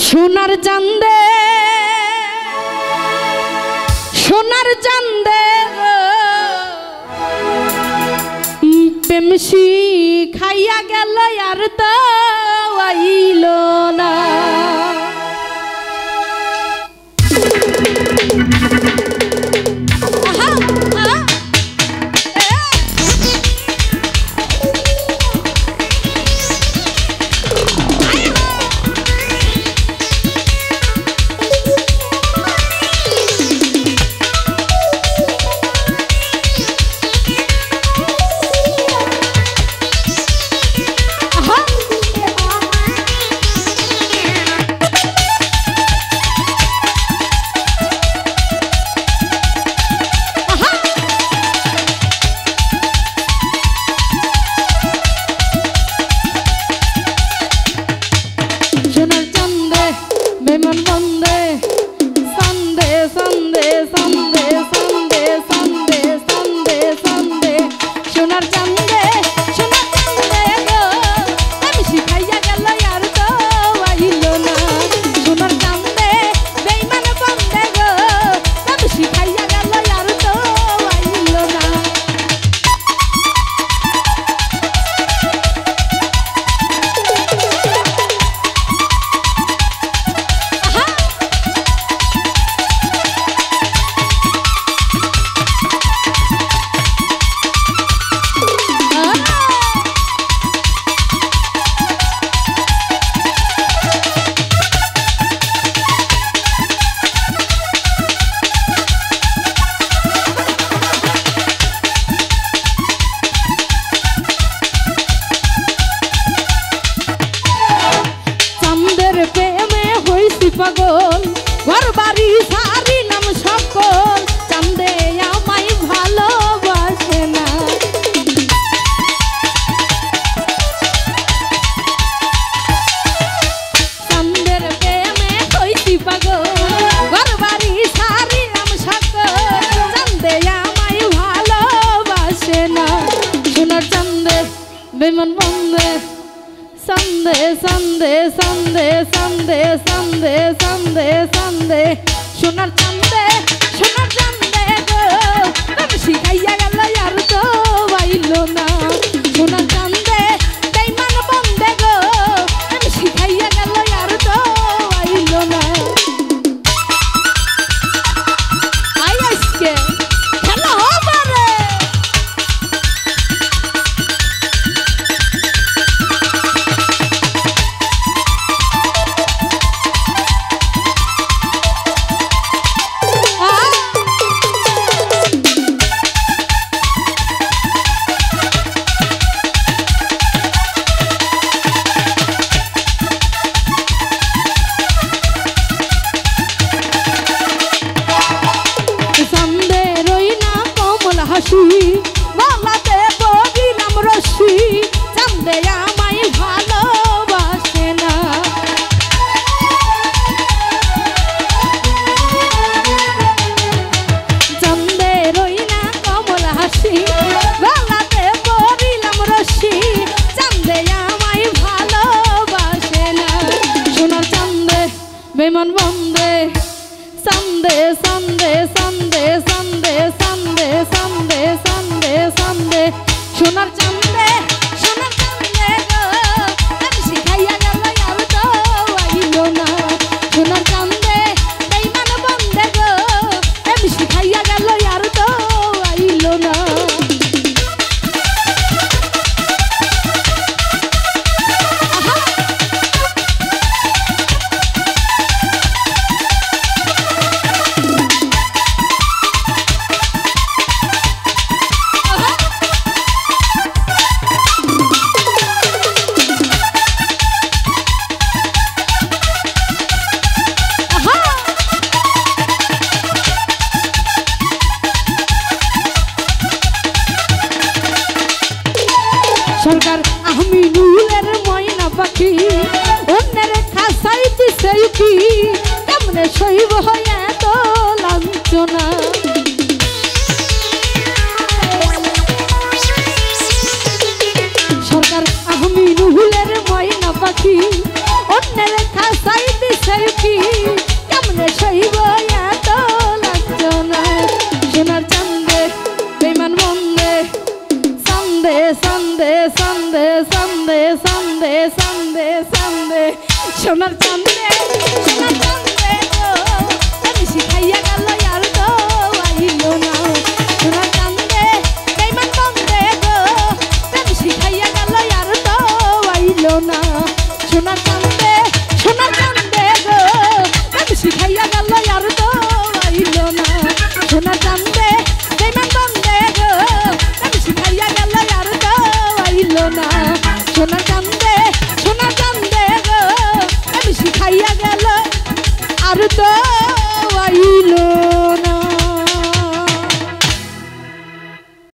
সোনার চাঁদে সোনার চাঁদে প্রেমসি খাইয়া গেল আর তো আইল না। পাগল ঘর বাড়ি সারি নাম সকল চাঁদে আমায় ভালোবাসে না। চাঁদের প্রেমে হইছি পাগল ঘর বাড়ি সারি নাম সকল চাঁদে আমায় ভালোবাসে না। সোনার চাঁদে বেমান বন্দে Sunday, Sunday, Sunday, Sunday, Sunday, Sunday, Sunday, সোনার চাঁদে সোনার চাঁদে গো প্রেমসি খাইয়া গেল আর তো আইল না। সোনার চাঁদে বেঈমান বন্দে গো প্রেমসি খাইয়া গেল আর তো আইল না। আই আজকে খেলা হবে রে। গলাতে বলিলাম রশি চাঁদে আমায় ভালোবাসে না। চাঁদে রই না কমল হাসি গলাতে বলিলাম রশি চাঁদে আমায় ভালোবাসে না। সোনার চাঁদে বেমান বন্দে Sunday, Sunday, Sunday, Sunday, Sunday, Sunday, Sunday, Sunday, সোনার চাঁদে সোনার চাঁদে গো প্রেমসি খাইয়া গেল আর তো আইল না। সোনার চাঁদে বেঈমান বন্দে গো প্রেমসি খাইয়া গেল আর তো আইল না। সরকার আহমিনুলের ময়না পাখি অন্যের খাসাই দিছে কি কেমনে সইব হয়ে তো লাঞ্ছনা। সরকার আহমিনুলের ময়না পাখি অন্যের খাসাই দিছে চান্দে চান্দে সোনার চান্দে সোনার চান্দে গো আমি শিখাইয়া গেল আর তো আইলো না সোনার চান্দে বেঈমান বন্দে গো আমি শিখাইয়া গেল আর তো আইলো না সোনার চান্দে গো আমি শিখাইয়া গেল আর তো আইলো না সোনার চান্দে বেঈমান বন্দে গো আমি শিখাইয়া গেল আর তো আইলো না সোনার